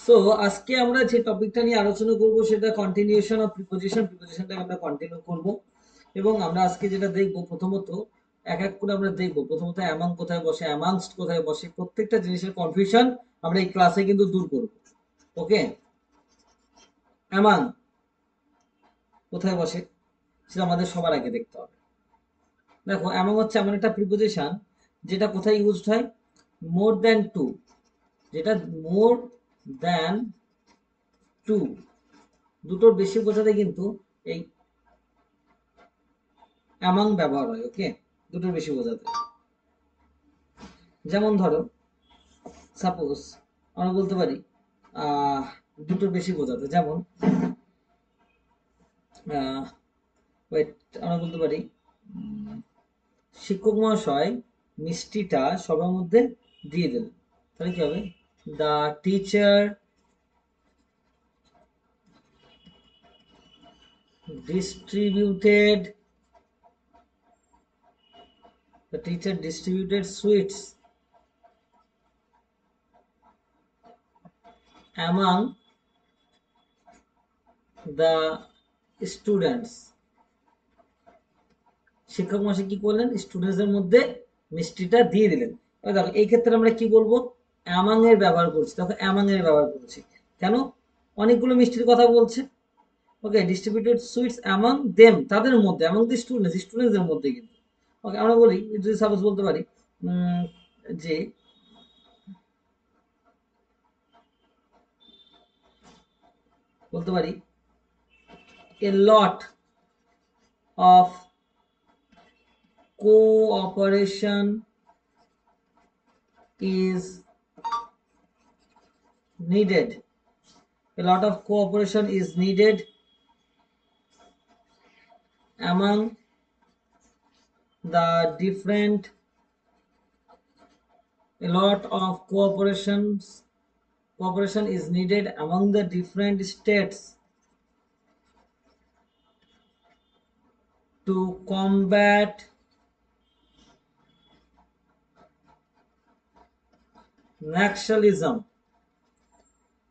So আজকে আমরা যে টপিকটা নিয়ে আলোচনা করব সেটা কন্টিনিউশন অফ প্রিপোজিশনটা আমরা কন্টিনিউ করব। এবং আমরা আজকে যেটা দেখব, প্রথমত এক এক করে আমরা দেখব। প্রথমত অ্যামাং কোথায় বসে, অ্যামাংস্ট কোথায় বসে, প্রত্যেকটা জিনিসের কনফিউশন আমরা এই ক্লাসে কিন্তু দূর করব। ওকে, অ্যামাং কোথায় বসে সেটা আমাদের সবার আগে দেখতে হবে। দেখো, অ্যামাং হচ্ছে এমন একটা প্রিপোজিশন যেটা কোথায় ইউজড হয়, মোর দ্যান টু, যেটা মোর দ্যান টু, দুটোর বেশি বোঝাতে কিন্তু এই অ্যামাং ব্যবহার হয়। ওকে, দুটোর বেশি বোঝাতে। যেমন ধরো, সাপোজ আমরা বলতে পারি দুটোর বেশি বোঝাতে, যেমন ওয়েট, আমরা বলতে পারি শিক্ষক মহাশয় মিষ্টিটা সবার মধ্যে দিয়ে দিলেন। তাহলে কি হবে? The teacher distributed sweets among the students. শিক্ষক মহাশয় কি করলেন? স্টুডেন্টসদের মধ্যে মিষ্টিটা দিয়ে দিলেন। এবার দেখো, এই ক্ষেত্রে আমরা কি বলবো? অ্যামাং এর ব্যবহার করছি। দেখো, অ্যামাং এর ব্যবহার করছি কেন? অনেকগুলো মিষ্টির কথা বলছে। ওকে, ডিস্ট্রিবিউটেড সুইটস অ্যামাং দেম, তাদের মধ্যে, অ্যামাং দি স্টুডেন্টসদের মধ্যে কিন্তু। ওকে, আমরা বলি, যদি সাপোজ বলতে পারি যে বলতে পারি a lot of cooperation is needed. A lot of cooperation is needed among the different, a lot of cooperation is needed among the different states to combat nationalism.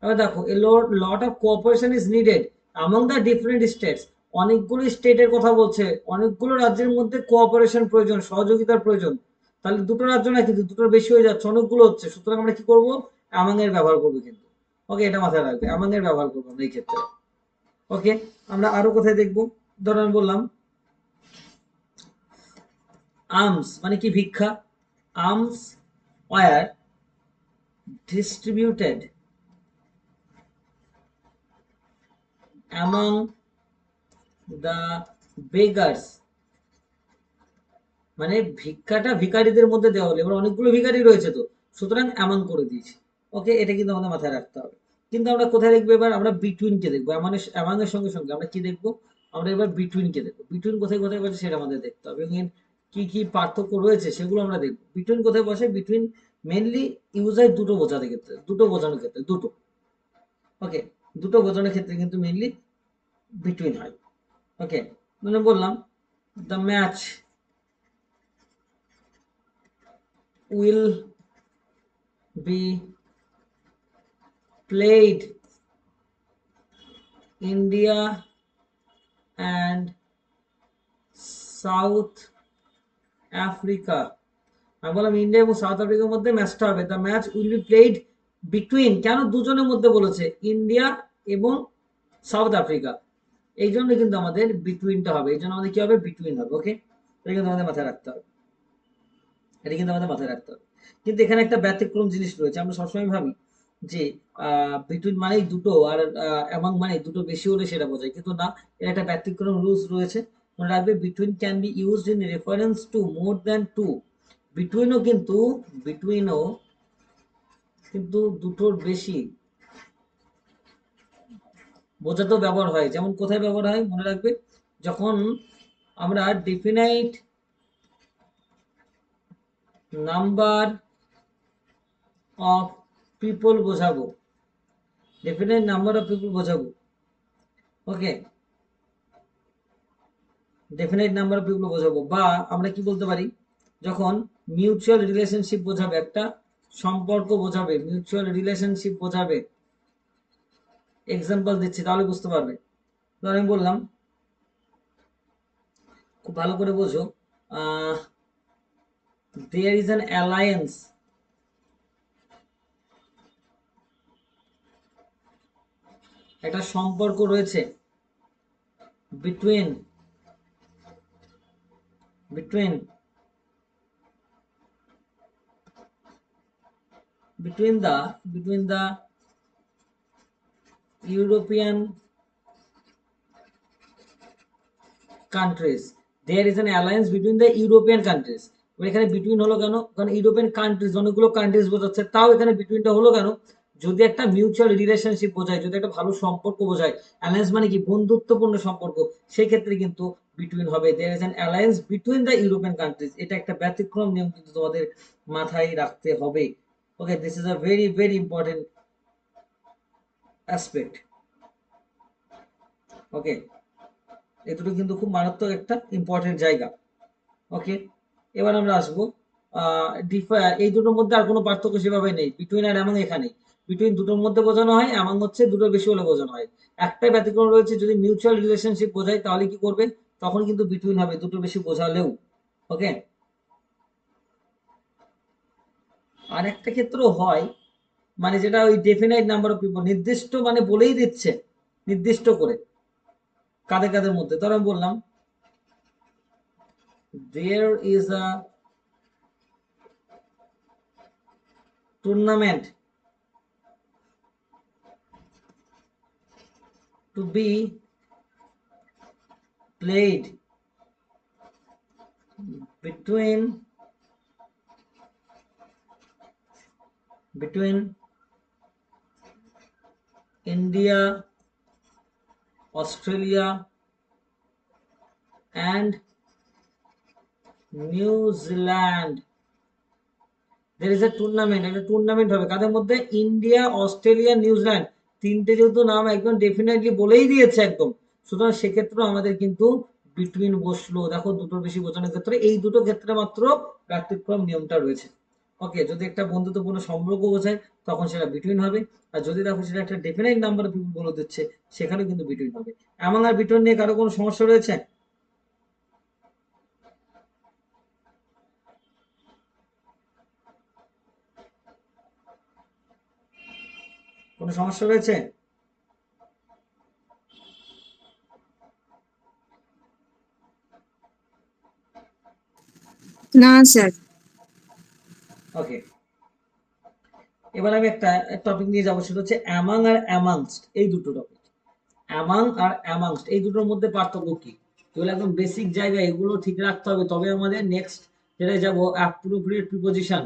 এবার দেখো, a lot of cooperation is needed among the different states, অনেকগুলো স্টেটের কথা বলছে, অনেকগুলো রাজ্যের মধ্যে cooperation প্রয়োজন, সহযোগিতার প্রয়োজন। তাহলে দুটো রাজ্য না, কিন্তু দুটোর বেশি হয়ে যাচ্ছে, অনেকগুলো হচ্ছে, সুতরাং আমরা কি করব? অ্যামাং এর ব্যবহার করবো কিন্তু। ওকে, এটা মাথায় রাখবে, অ্যামাং এর ব্যবহার করবো আমরা এই ক্ষেত্রে। ওকে, আমরা আরো কোথায় দেখবো? ধরো আমি বললাম আর্মস মানে কি? ভিক্ষা। Alms were distributed among the beggars, মানে ভিক্ষাটা ভিখারিদের মধ্যে দেওয়া হলো। এবার অনেকগুলো ভিখারি রয়েছে, তো সুতরাং অ্যামাং করে দিয়েছি। ওকে, এটা কিন্তু আমাদের মাথায় রাখতে হবে। কিন্তু আমরা কোথায় দেখবো? এবার আমরা বিটুইনকে দেখবো। অ্যামাংয়ের সঙ্গে সঙ্গে আমরা কি দেখবো? আমরা এবার বিটুইনকে দেখবো। বিটুইন কোথায় কোথায় বসে সেটা আমাদের দেখতে হবে, এবং কি কি পার্থক্য রয়েছে সেগুলো আমরা দেখবো। বিটুইন কোথায় বসে? বিটুইন মেনলি ইউজ হয় দুটো বোঝাতে ক্ষেত্রে, দুটো বোঝানোর ক্ষেত্রে, দুটো। ওকে, দুটো বোঝানোর ক্ষেত্রে কিন্তু মেনলি বিটুইন হয়। ওকে, মানে বললাম the match will be played India and South Africa. আমি বললাম ইন্ডিয়া এবং সাউথ আফ্রিকার মধ্যে ম্যাচটা হবে। The match will be played between, কেন দুজনের মধ্যে বলেছে? ইন্ডিয়া এবং সাউথ আফ্রিকা, এই জন্য কিন্তু আমাদের বিটুইনটা হবে। এই জন্য আমাদের কি হবে? বিটুইন হবে। ওকে, এটা কিন্তু আমাদের মাথায় রাখতে হবে, এটা কিন্তু আমাদের মাথায় রাখতে হবে। কিন্তু এখানে একটা ব্যতিক্রম জিনিস রয়েছে। আমরা সবসময় ভাবি যে বিটুইন মানেই দুটো, আর অ্যামাং মানে দুটো বেশি হলে সেটা বোঝায়, কিন্তু না, এর একটা ব্যতিক্রম রুলস রয়েছে। মনে রাখবে, between can be used in reference to more than two. বিটুইনও কিন্তু, বিটুইনও কিন্তু দুটোর বেশি বোঝাতেও ব্যবহার হয়। যেমন কোথায় ব্যবহার হয় মনে রাখবে? যখন আমরা ডিফিনাইট নাম্বার অফ পিপল বোঝাবো, ডেফিনাইট নাম্বার অফ পিপল বোঝাবো। ওকে, ডেফিনাইট নাম্বার অফ পিপল বোঝাবো, বা আমরা কি বলতে পারি? যখন মিউচুয়াল রিলেশনশিপ বোঝাবে, একটা সম্পর্ক বোঝাবে, মিউচুয়াল রিলেশনশিপ বোঝাবে, এক্সাম্পল দিচ্ছি তাহলে বুঝতে পারবে। ধর আমি বললাম, খুব ভালো করে বোঝো, দেয়ার ইজ অ্যান অ্যালায়েন্স, একটা সম্পর্ক রয়েছে between between between the European countries. There is an alliance between the European countries. এখানে বিটুইন হলো কেন? কারণ ইউরোপিয়ান কান্ট্রিজ অনেকগুলো কান্ট্রিজ বোঝাচ্ছে, তাও এখানে বিটুইনটা হলো কেন? যদি একটা মিউচুয়াল রিলেশনশিপ বোঝায়, যদি একটা ভালো সম্পর্ক বোঝায়, অ্যালায়েন্স মানে কি বন্ধুত্বপূর্ণ সম্পর্ক, সেই ক্ষেত্রে কিন্তু বিটুইন হবে। There is an alliance between the European countries, এটা একটা ব্যতিক্রম নিয়ম কিন্তু তোমাদের মাথায় রাখতে হবে। Okay, this is a very very important aspect. Okay, এই দুটো কিন্তু খুব মারাত্মক একটা ইম্পর্টেন্ট জায়গা। ওকে, এবার আমরা আসবো এই দুটোর মধ্যে আর কোনো পার্থক্য সেভাবে নেই, বিটুইন আর অ্যামং এখানে। বিটুইন দুটোর মধ্যে বোঝানো হয়, অ্যামং হচ্ছে দুটোর বেশি হলে বোঝানো হয়। একটাই ব্যতিক্রম রয়েছে, যদি মিউচুয়াল রিলেশনশিপ বোঝায় তাহলে কি করবে? তখন কিন্তু বিটুইন হবে, দুটোর বেশি বোঝালেও। ওকে, আর একটা ক্ষেত্র হয়, মানে যেটা ওই ডেফিনাইট নাম্বার অফ পিপল, নির্দিষ্ট মানে বলেই দিচ্ছে নির্দিষ্ট করে কাদের কাদের মধ্যে। ধরো আমি বললাম, there is a tournament to be played between India, Australia and New Zealand. There is a tournament, একটা টুর্নামেন্ট হবে কাদের মধ্যে? India, Australia, New Zealand. তিনটে যেহেতু নাম একদম ডেফিনেটলি বলেই দিয়েছে একদম, সুতরাং সেক্ষেত্রে আমাদের কিন্তু বিটুইন বসলো। দেখো, দুটোর বেশি বোঝানোর ক্ষেত্রে এই দুটো ক্ষেত্রে মাত্র ব্যতিক্রম নিয়মটা রয়েছে। ওকে, যদি একটা বন্ধুত্বপূর্ণ সম্পর্ক বোঝায় তখন সেটা বিটুইন হবে, আর যদি দেখো সেটা একটা ডেফিনাইট নাম্বার অফ পিপল বলে দিচ্ছে, সেখানে কিন্তু বিটুইন হবে। এমন আর বিটুইন নিয়ে কারো কোনো সমস্যা রয়েছে? কোনো সমস্যা রয়েছে? না স্যার। ওকে, এবার আমি একটা টপিক নিয়ে যাবো, সেটা হচ্ছে অ্যামাং আর অ্যামাংস্ট, এই দুটো টপিক। অ্যামাং আর অ্যামাংস্ট এই দুটোর মধ্যে পার্থক্য কি? এগুলো একদম বেসিক জায়গা, এগুলো ঠিক রাখতে হবে, তবে আমাদের নেক্সট যেটাই যাবো অ্যাপ্রোপ্রিয়েট প্রিপোজিশন।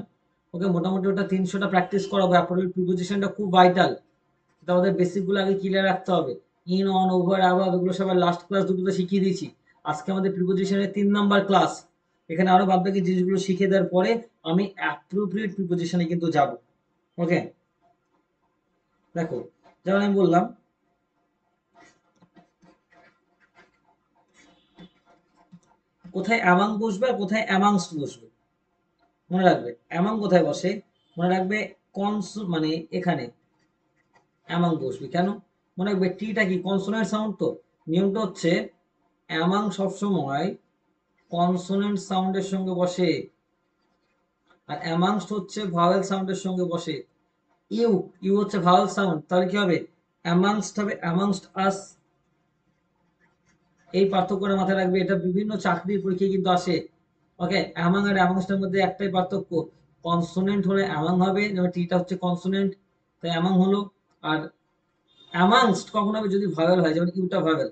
ওকে, মোটামুটি ওটা 300টা প্র্যাকটিস করাবো। অ্যাপ্রোপ্রিয়েট প্রিপোজিশনটা খুব ভাইটাল, আমাদের বেসিক গুলো আগে ক্লিয়ার রাখতে হবে। ইন, অন, ওভার, অ্যাবাভ এগুলো সবাই লাস্ট ক্লাস দুটোতে শিখিয়ে দিয়েছি। আজকে আমাদের প্রিপোজিশনের 3 নাম্বার ক্লাস। এখানে আরো বাদ বাকি জিনিসগুলো শিখে দেওয়ার পরে আমি অ্যাপ্রোপ্রিয়েট প্রিপোজিশনে কিন্তু যাব। ওকে, দেখো, যেমন আমি বললাম, কোথায় অ্যামাং বসবে আর কোথায় অ্যামাংস্ট বসবে মনে রাখবে। অ্যামাং কোথায় বসে মনে রাখবে, মানে এখানে অ্যামাং বসবে কেন মনে রাখবে, টিটা কি কনসোনেন্ট সাউন্ড, তো নিয়মটা হচ্ছে অ্যামাং সবসময় কনসোনেন্ট সাউন্ডের সঙ্গে বসে, আর অ্যামাংস্ট হচ্ছে ভাওয়েল সাউন্ডের সঙ্গে বসে। ইউ, ইউ হচ্ছে ভাওয়েল সাউন্ড, তাহলে কি হবে? অ্যামাংস্ট হবে অ্যামাংস্ট আস। এই পার্থক্যটা মাথায় রাখবে, এটা বিভিন্ন চাকরির পরীক্ষায় কিন্তু আসে। ওকে, অ্যামাং আর অ্যামাংস্টের মধ্যে একটাই পার্থক্য, কনসোনেন্ট হলে অ্যামাং হবে, যেমন টিটা হচ্ছে কনসোনেন্ট, তাই অ্যামাং হলো। আর অ্যামাংস্ট কখন হবে? যদি ভাওয়েল হয়, যেমন ইউটা ভাওয়েল,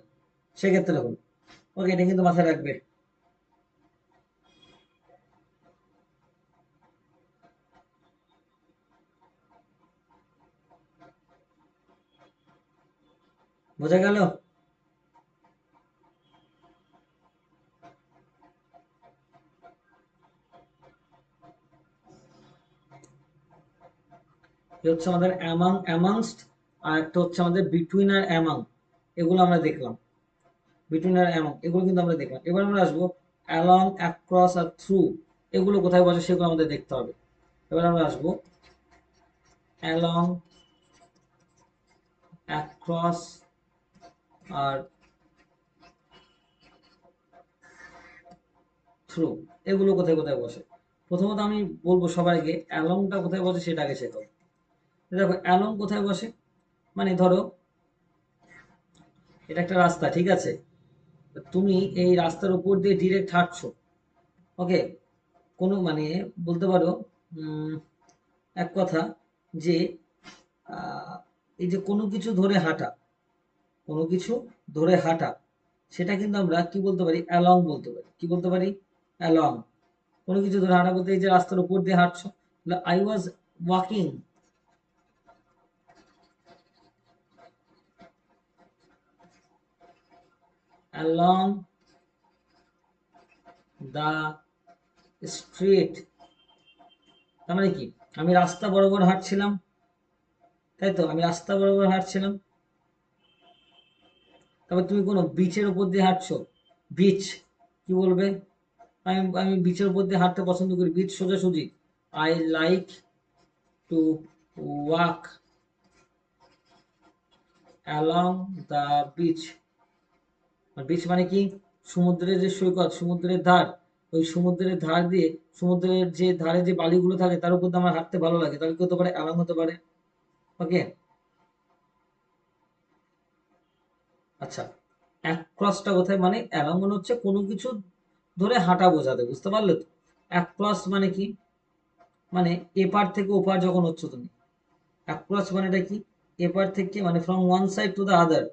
সেক্ষেত্রে হলো। ওকে, এটা কিন্তু মাথায় রাখবে। বোঝা গেল? হচ্ছে আমাদের অ্যামাং অ্যামাংস্ট, আর একটা হচ্ছে আমাদের বিটুইন আর অ্যামাং, এগুলো আমরা দেখলাম। বিটুইন আর অ্যামাং এগুলো কিন্তু আমরা দেখলাম। এবার আমরা আসবো অ্যালং, অ্যাক্রস আর থ্রু, এগুলো কোথায় বসে সেগুলো আমাদের দেখতে হবে। এবার আমরা আসবো অ্যালং, অ্যাক্রস ক্রস আর থ্রু, এগুলো কোথায় কোথায় বসে? প্রথমত আমি বলবো সবাইকে অ্যালংটা কোথায় বসে সেটা আগে শেখাবো। দেখো অ্যালং কোথায় বসে, মানে ধরো এটা একটা রাস্তা, ঠিক আছে, তুমি এই রাস্তার উপর দিয়ে ডিরেক্ট হাঁটছো, ওকে, কোনো মানে বলতে পারো এক কথা যে এই যে কোনো কিছু ধরে হাঁটা, কোনো কিছু ধরে হাঁটা, সেটা কিন্তু আমরা কি বলতে পারি? অ্যালং বলতে পারি। কি বলতে পারি? অ্যালং। কোনো কিছু ধরে হাঁটা বলতে এই যে রাস্তার উপর দিয়ে হাঁটছো, I was walking along the street. তার মানে কি? আমি রাস্তা বরাবর হাঁটছিলাম, তাই তো, আমি রাস্তা বরাবর হাঁটছিলাম। তারপর তুমি কোনো বিচের উপর দিয়ে হাঁটছো, বিচ, কি বলবে? আমি আমি বিচের উপর দিয়ে হাঁটতে পছন্দ করি, বিচ সোজাসুজি, I like to walk along the beach. Beach মানে কি? সমুদ্রের যে সৈকত, সমুদ্রের ধার, ওই সমুদ্রের ধার দিয়ে, সমুদ্রের যে ধারে যে বালিগুলো থাকে তার উপর দিয়ে আমার হাঁটতে ভালো লাগে, তাহলে কি হতে পারে? অ্যালং হতে পারে। ওকে, আচ্ছা, অ্যাক্রসটা কোথায়? মানে অ্যালং মানে হচ্ছে কোনো কিছু ধরে হাঁটা বোঝাতে, বুঝতে পারলে তো? অ্যাক্রস মানে কি? মানে এপার থেকে ওপার যখন হচ্ছে তুমি, অ্যাক্রস মানেটা কি? এপার থেকে মানে from one side to the other,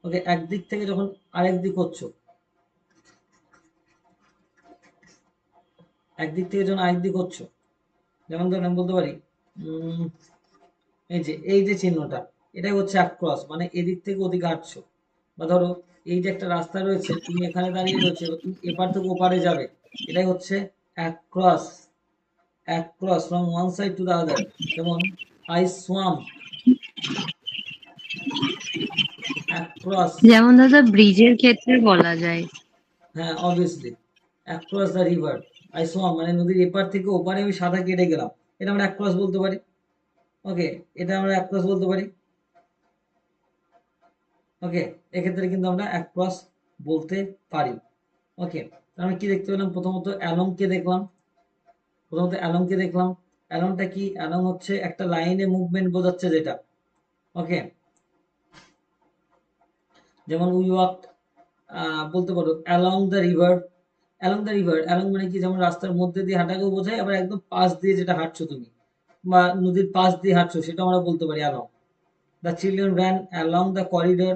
okay, একদিক থেকে যখন আরেক দিক হচ্ছ, একদিক থেকে যখন আরেক দিক হচ্ছ, যেমন ধরুন আমি বলতে পারি এই যে চিহ্নটা, এটাই হচ্ছে অ্যাক্রস, মানে এদিক থেকে ওদিকে হাঁটছো। বা ধরো এই যে একটা রাস্তা রয়েছে, তুমি এখানে দাঁড়িয়ে রয়েছে, এবার তুমি এপার থেকে ওপারে যাবে, এটাই হচ্ছে across, across from one side to the আদার। যেমন আই সোয়াম অ্যাক্রস, যেমন দাদা ব্রিজের ক্ষেত্রে বলা যায়। হ্যাঁ obviously, across the river, I swamp মানে নদীর এপার থেকে ওপারে আমি সাঁতার কেটে গেলাম, এটা আমরা অ্যাক্রস বলতে পারি। ওকে, এটা আমরা অ্যাক্রস বলতে পারি। ওকে, এক্ষেত্রে কিন্তু আমরা অ্যাক্রস বলতে পারি। ওকে, আমি কি দেখতে পেলাম? প্রথমত অ্যালংকে দেখলাম, প্রথমত অ্যালংকে দেখলাম। অ্যালংটা কি? অ্যালং হচ্ছে একটা লাইনে মুভমেন্ট বোঝাচ্ছে যেটা। ওকে, যেমন উই ওয়াক, বলতে পারো along the river, along the river, along মানে কি? যেমন রাস্তার মধ্যে দিয়ে হাঁটাকেও বোঝায়, আবার একদম পাশ দিয়ে যেটা হাঁটছো তুমি, বা নদীর পাশ দিয়ে হাঁটছো, সেটা আমরা বলতে পারি along. The children ran along the corridor,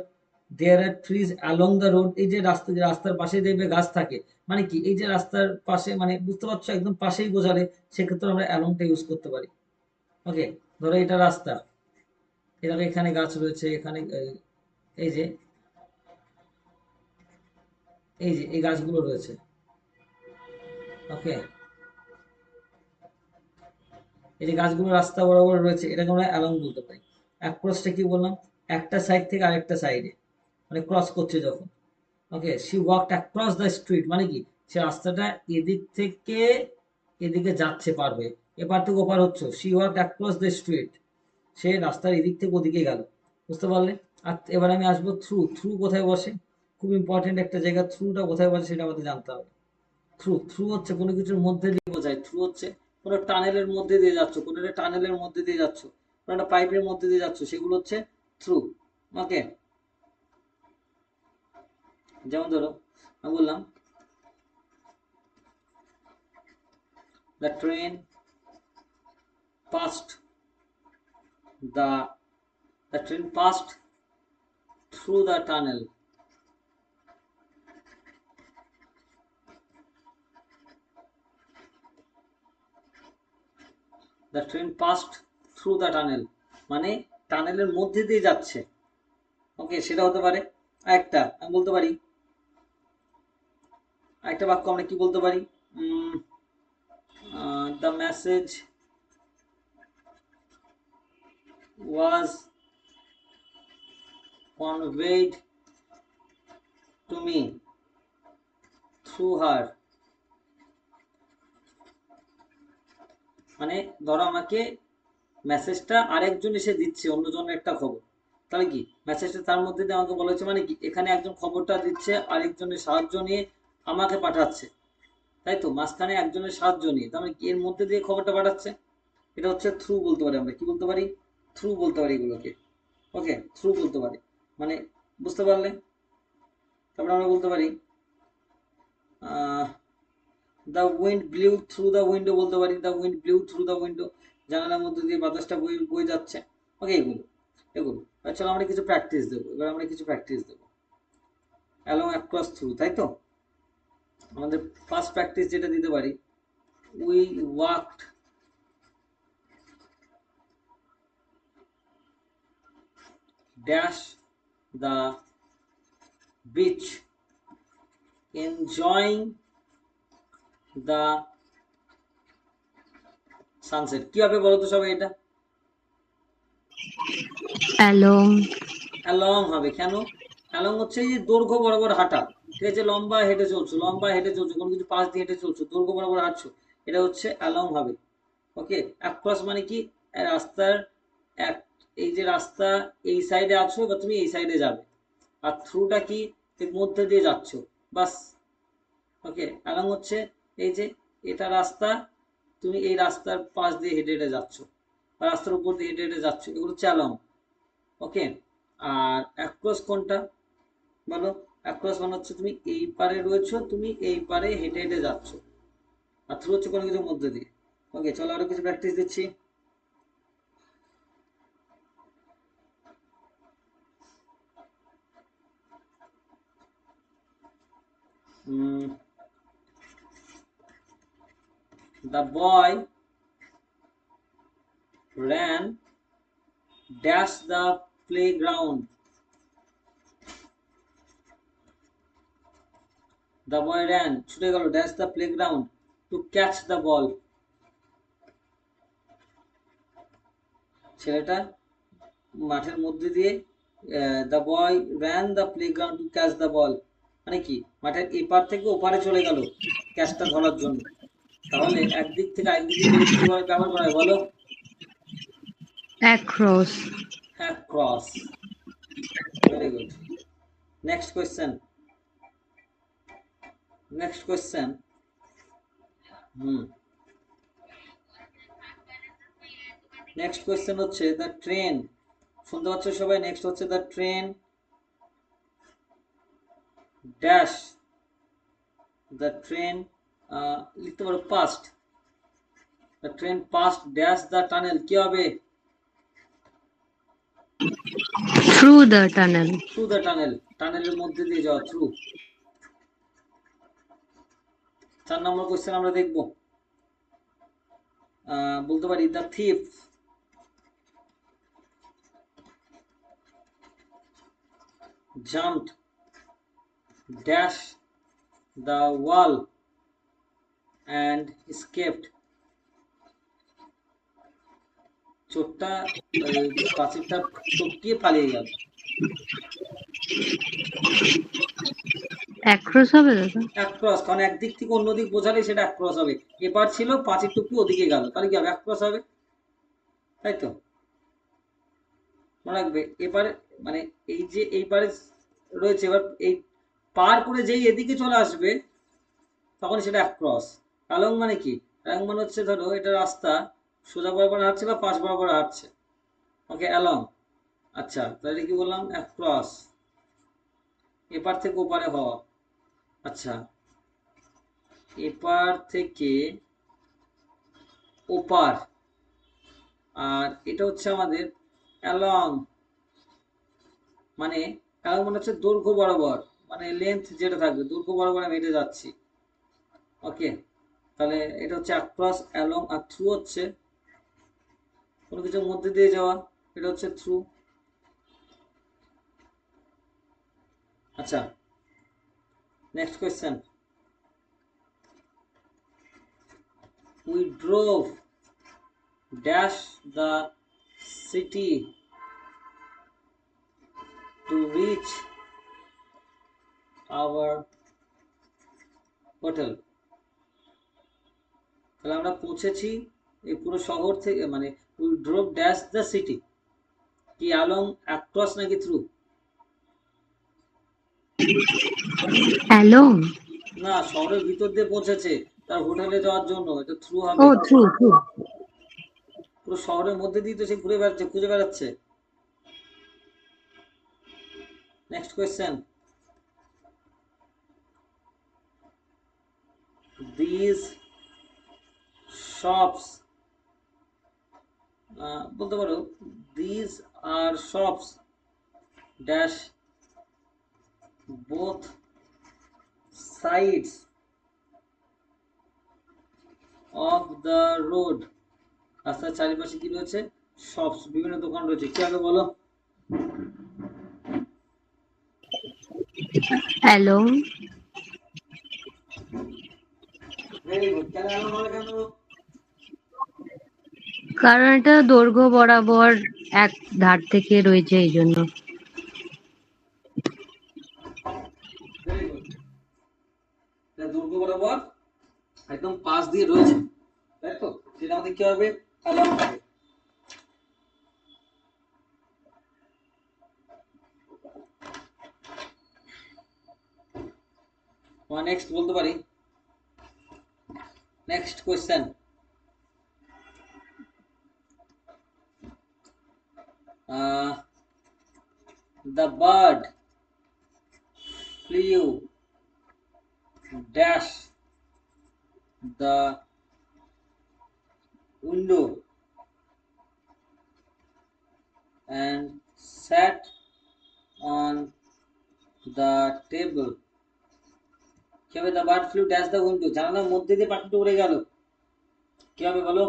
there are trees along the road। এই যে রাস্তার পাশে দেখবে গাছ থাকে, মানে কি? এই যে রাস্তার পাশে, মানে বুঝতে পারছো, একদম পাশেই বোঝালে, সেক্ষেত্রে আমরা অ্যালংটা ইউজ করতে পারি। ওকে, ধরো এটা রাস্তা, এখানে এখানে গাছ রয়েছে, এখানে এই যে এই যে এই গাছগুলো রয়েছে। ওকে, এই যে গাছগুলো রাস্তা বরাবর রয়েছে, এটাকে আমরা অ্যালং বলতে পারি। অ্যাক্রসটা কি বললাম? একটা সাইড থেকে আরেকটা সাইডে, মানে ক্রস করছে যখন। Okay, she walked across the street মানে কি? সে রাস্তাটা এদিক থেকে এদিকে যাচ্ছে, পারবে, এপার থেকে ওপার হচ্ছে, she walked across the street, সে রাস্তার এদিক থেকে ওদিকে গেল, বুঝতে পারলে? আর এবার আমি আসবো থ্রু। থ্রু কোথায় বসে? খুব ইম্পর্টেন্ট একটা জায়গা, থ্রুটা কোথায় বসে সেটা আমাদের জানতে হবে। থ্রু, থ্রু হচ্ছে কোনো কিছুর মধ্যে দিয়ে বোঝায়। থ্রু হচ্ছে কোনো টানেলের মধ্যে দিয়ে যাচ্ছ, কোনো একটা টানেলের মধ্যে দিয়ে যাচ্ছ, কোনো একটা পাইপের মধ্যে দিয়ে যাচ্ছ, সেগুলো হচ্ছে থ্রু। ওকে, যেমন ধরো আমি বললাম the train passed the the train passed through the tunnel। the train passed through the tunnel মানে টানেলের মধ্যে দিয়ে যাচ্ছে। ওকে, সেটা হতে পারে। আরেকটা আমি বলতে পারি, আরেকটা বাক্য আমরা কি বলতে পারি? The message was conveyed to me through her. মানে ধরো আমাকে মেসেজটা আরেকজন এসে দিচ্ছে, অন্যজনের একটা খবর, তাহলে কি মেসেজটা তার মধ্যে দিয়ে আমাকে বলা হচ্ছে, মানে কি এখানে একজন খবরটা দিচ্ছে আরেকজনের সাহায্য নিয়ে আমাকে পাঠাচ্ছে, তাই তো, মাঝখানে একজনের সাহায্য নিয়ে, তার মানে কি এর মধ্যে দিয়ে খবরটা পাঠাচ্ছে। এটা হচ্ছে থ্রু বলতে পারি আমরা, কি বলতে পারি, থ্রু বলতে পারি এগুলোকে। ওকে, থ্রু বলতে পারি, মানে বুঝতে পারলে। তারপরে আমরা বলতে পারি the wind blew through the window বলতে পারি, the wind blew through the window, জানালার মধ্যে দিয়ে বাতাসটা বয়ে যাচ্ছে। ওকে, এগুলো এগুলো চলো আমরা কিছু প্র্যাকটিস দেবো, এবার আমরা কিছু প্র্যাকটিস দেবো। অ্যালং, অ্যাক্রস, থ্রু, তাই তো। আমাদের ফার্স্ট প্র্যাকটিস যেটা দিতে পারি, we walked dash the beach enjoying the sunset. কি হবে বলো তো সবাই এটা? অ্যালং। অ্যালং হবে। কেন? অ্যালং হচ্ছে এই যে দৈর্ঘ্য বরাবর হাঁটা, ঠিক আছে, লম্বা হেঁটে চলছো, লম্বা হেঁটে চলছো, কোনো কিছু পাশ দিয়ে হেঁটে চলছো, দৈর্ঘ্য বরাবর হাঁটছো, এটা হচ্ছে অ্যালং হবে। ওকে, অ্যাক্রস মানে কি রাস্তার এক, এই যে রাস্তা এই সাইডে আছো বা তুমি এই সাইডে যাবে, আর থ্রুটা কি এর মধ্যে দিয়ে যাচ্ছ, বাস। ওকে, অ্যালং হচ্ছে এই যে এটা রাস্তা, তুমি এই রাস্তার পাশ দিয়ে হেঁটে হেঁটে যাচ্ছ বা রাস্তার উপর দিয়ে হেঁটে হেঁটে যাচ্ছ, এগুলো হচ্ছে অ্যালং। ওকে, আর অ্যাক্রস কোনটা বলো? অ্যাক্রস মানে হচ্ছে তুমি এই পারে রয়েছো, তুমি এই পারে হেঁটে হেঁটে যাচ্ছ, আর থ্রু হচ্ছে কোনো কিছুর মধ্যে দিয়ে। ওকে, চলো আরো কিছু প্র্যাকটিস দিচ্ছি। The boy ran dash the playground. The boy ran ছুটে গেল dash the playground to catch the ball. ছেলেটা মাঠের মধ্যে দিয়ে the boy ran the playground to catch the ball, মানে কি মাঠের এপার থেকে ওপারে চলে গেল ক্যাচটা ধরার জন্য। তাহলে একদিক থেকে আরেকদিকে গেলে কিভাবে ব্যবহার করা হয় বলো? Across. Across. Very good. Next question, next question. Next question হচ্ছে দ্য ট্রেন, শুনতে পাচ্ছ সবাই? নেক্সট হচ্ছে the train dash, the train লিখতে পারো past, the train past dash the tunnel, কি হবে? Through the tunnel. Through the tunnel, টানেলের মধ্যে দিয়ে যাওয়া, থ্রু। 4 নম্বর কোয়েশ্চেন আমরা দেখব, বলতে পারি the thief jumped dash the wall and escaped, চোরটা প্রাচীরটা টপকিয়ে পালিয়ে গেল। অ্যাক্রস হবে দাদা? অ্যাক্রস, কারণ একদিক থেকে অন্য দিক বোঝালে সেটা অ্যাক্রস হবে। এপার ছিল পাঁচির টুকু ওদিকে গেল, তাহলে কি হবে? অ্যাক্রস হবে, তাই তো। মনে রাখবে এপারে মানে এই যে এই পারে রয়েছে, এবার এই পার করে যেই এদিকে চলে আসবে তখন সেটা অ্যাক্রস। অ্যালং মানে কি? অ্যালং মানে হচ্ছে ধরো এটা রাস্তা সোজা বরাবর হাঁটছে বা পাশ বরাবর হাঁটছে। ওকে, অ্যালং। আচ্ছা, তাহলে কি বললাম? অ্যাক্রস, এপার থেকে ওপারে হওয়া। আচ্ছা, এপার থেকে ওপার, আর এটা হচ্ছে আমাদের অ্যালং, মানে অ্যালং মানে হচ্ছে দৈর্ঘ্য বরাবর, মানে লেন্থ যেটা থাকবে দৈর্ঘ্য বরাবর আমি হেঁটে যাচ্ছি। ওকে, তাহলে এটা হচ্ছে অ্যাক্রস, অ্যালং, আর থ্রু হচ্ছে কোনো কিছুর মধ্যে দিয়ে যাওয়া, এটা হচ্ছে থ্রু। আচ্ছা, next question. We drove dash the city to reach hour hotel. তাহলে আমরা পৌঁছেছি এই পুরো শহর থেকে, মানে we drove dash the city, কি অ্যালং, অ্যাক্রস নাকি থ্রু? Along. না, শহরের ভিতর দিয়ে পৌঁছেছে তার হোটেলে যাওয়ার জন্য, এটা থ্রু হবে। Oh, true, true. পুরো শহরের মধ্যে দিয়ে তো সে ঘুরে বেড়াচ্ছে, খুঁজে বেড়াচ্ছে। Next question. দিস শপস, বলতে পারো this are shops dash both sides of the road. রাস্তার চারিপাশে কি রয়েছে? শপস, বিভিন্ন দোকান রয়েছে। কি হবে বলো? Along. Very good. কেন এমন হবে কেন? কারণ এটা দৈর্ঘ্য বরাবর এক ধার থেকে রয়েছে এই জন্য। Very good. এটা দুর্গ বরাবর একদম পাশ দিয়ে রয়েছে, তাই তো? সেটা আমাদের কি হবে? অ্যালং হবে। নেক্সট বলতে পারি। Next question. The bird flew dash the window and sat on the table. কি হবে? The bird flew dash the window, জানালার মধ্যে দিয়ে পাখিটা উড়ে গেল। কি হবে বলো?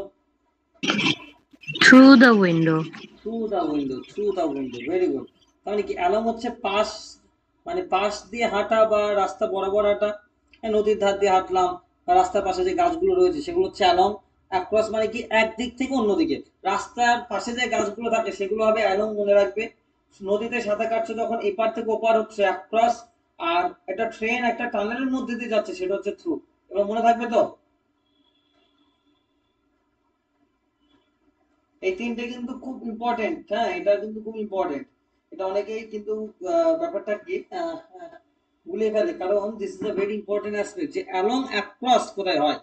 Through the window. Through the window, through the window. Very good. তাহলে কি অ্যালং হচ্ছে পাশ, মানে পাশ দিয়ে হাঁটা বা রাস্তা বরাবর হাঁটা। নদীর ধার দিয়ে হাঁটলাম বা রাস্তার পাশে যে গাছগুলো রয়েছে সেগুলো হচ্ছে অ্যালং। অ্যাক্রস মানে কি একদিক থেকে অন্যদিকে। রাস্তার পাশে যে গাছগুলো থাকে সেগুলো হবে অ্যালং, মনে রাখবে। নদীতে সাঁতার কাটছে যখন এপার থেকে ওপার হচ্ছে অ্যাক্রস। আর একটা ট্রেন একটা টানেলের মধ্যে দিয়ে যাচ্ছে সেটা হচ্ছে থ্রু। এবার মনে থাকবে তো? এই তিনটে কিন্তু খুব ইম্পর্টেন্ট। হ্যাঁ, এটা কিন্তু খুব ইম্পর্টেন্ট। এটা অনেকেই কিন্তু ব্যাপারটা কি ভুলে ফেলে, কারণ this is a very important aspect যে অ্যালং অ্যাক্রস কোথায় হয়।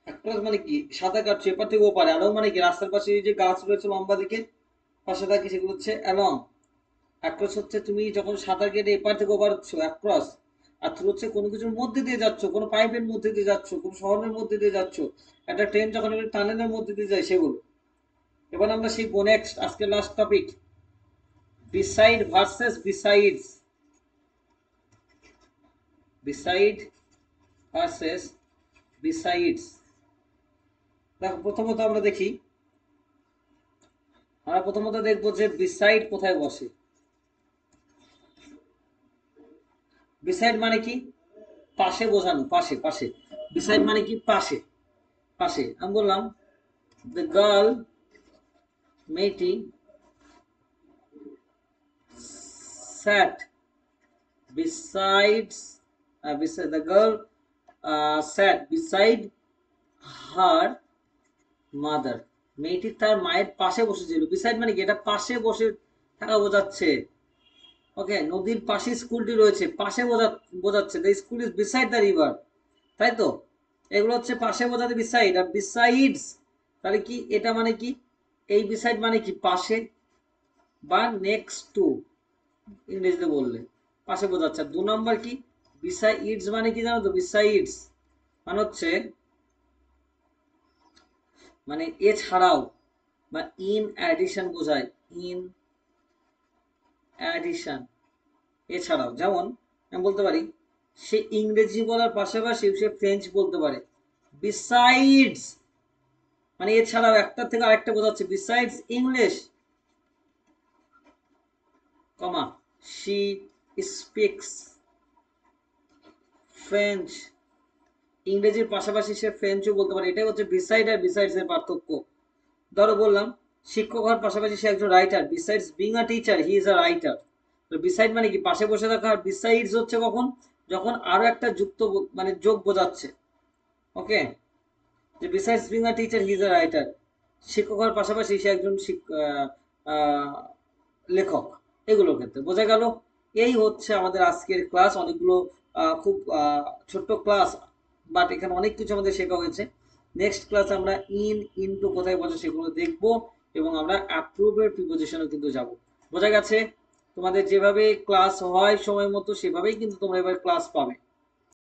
অ্যাক্রস মানে কি সাঁতার কাটছে এপার থেকে ওপারে। অ্যালং মানে কি রাস্তার পাশে যে গাছ রয়েছে লম্বা দিকে পাশে থাকে সেগুলো হচ্ছে অ্যালং। অ্যাক্রস হচ্ছে তুমি যখন সাঁতার কেটে এপার থেকে ওপার হচ্ছ, অ্যাক্রস। আর থ্রু হচ্ছে কোনো কিছুর মধ্যে দিয়ে যাচ্ছ, কোনো পাইপের মধ্যে দিয়ে যাচ্ছ, কোনো শহরের মধ্যে দিয়ে যাচ্ছ। একটা ট্রেন যখন টানেলের মধ্যে দিয়ে যায় সেগুলো। এবার আমরা শিখব নেক্সট, আজকে last topic, beside versus besides. Beside versus besides. দেখো, প্রথমত আমরা দেখি, আমরা প্রথমত দেখবো যে বিসাইড কোথায় বসে। বিসাইড মানে কি? পাশে বোঝানো, পাশে পাশে। বিসাইড মানে কি? পাশে পাশে। আমি বললাম দ্য গার্ল, মেয়েটি, স্যাট besides beside the girl sat beside her mother. মেয়েটি তার মায়ের পাশে বসেছিল। বিসাইড মানে কি? এটা পাশে বসে থাকা বোঝাচ্ছে। ওকে, নদীর পাশে স্কুলটি রয়েছে, পাশে বোঝাচ্ছে the school is beside the river, তাই তো? এগুলো হচ্ছে পাশে বোঝাতে বিসাইড। আর বিসাইডস তাহলে কি? এটা মানে কি? এই বিসাইড মানে কি? পাশে বা নেক্সট টু, ইংরেজিতে বললে পাশে বোঝাচ্ছে। আর 2 নম্বর কি? বিসাইডস মানে কি জানো তো? বিসাইডস মানে হচ্ছে মানে এছাড়াও বা ইন অ্যাডিশন বোঝায়। ইন অ্যাডিশন, এছাড়াও। যেমন আমি বলতে পারি সে ইংরেজি বলার পাশাপাশি সে ফ্রেঞ্চ বলতে পারে। বিসাইডস মানে এছাড়াও, একটার থেকে আরেকটা বোঝাচ্ছে। Besides English, comma she speaks French. ইংরেজির পাশাপাশি সে ফ্রেঞ্চও বলতে পারে। এটাই হচ্ছে বিসাইড আর বিসাইডস এর পার্থক্য। ধরো বললাম শিক্ষক হওয়ার পাশাপাশি সে একজন writer. Besides being a teacher he is a writer. তো বিসাইড মানে কি? পাশে বসে থাকা। আর বিসাইডস হচ্ছে কখন? যখন আরো একটা যুক্ত মানে যোগ বোঝাচ্ছে। ওকে, যে besides being a teacher he is a writer, শিক্ষক হওয়ার পাশাপাশি সে একজন আহ, লেখক, এগুলোর ক্ষেত্রে বোঝা গেল। এই হচ্ছে আমাদের আজকের ক্লাস, অনেকগুলো খুব ছোট্ট ক্লাস, বাট এখানে অনেক কিছু আমাদের শেখা হয়েছে। নেক্সট ক্লাসে আমরা ইনটু কোথায় বসে সেগুলো দেখব, এবং আমরা অ্যাপ্রুভের প্রিপোজিশনও কিন্তু যাব। বোঝা গেছে? তোমাদের যেভাবে ক্লাস হয় সময় মতো সেভাবেই কিন্তু তোমরা এবার ক্লাস পাবে।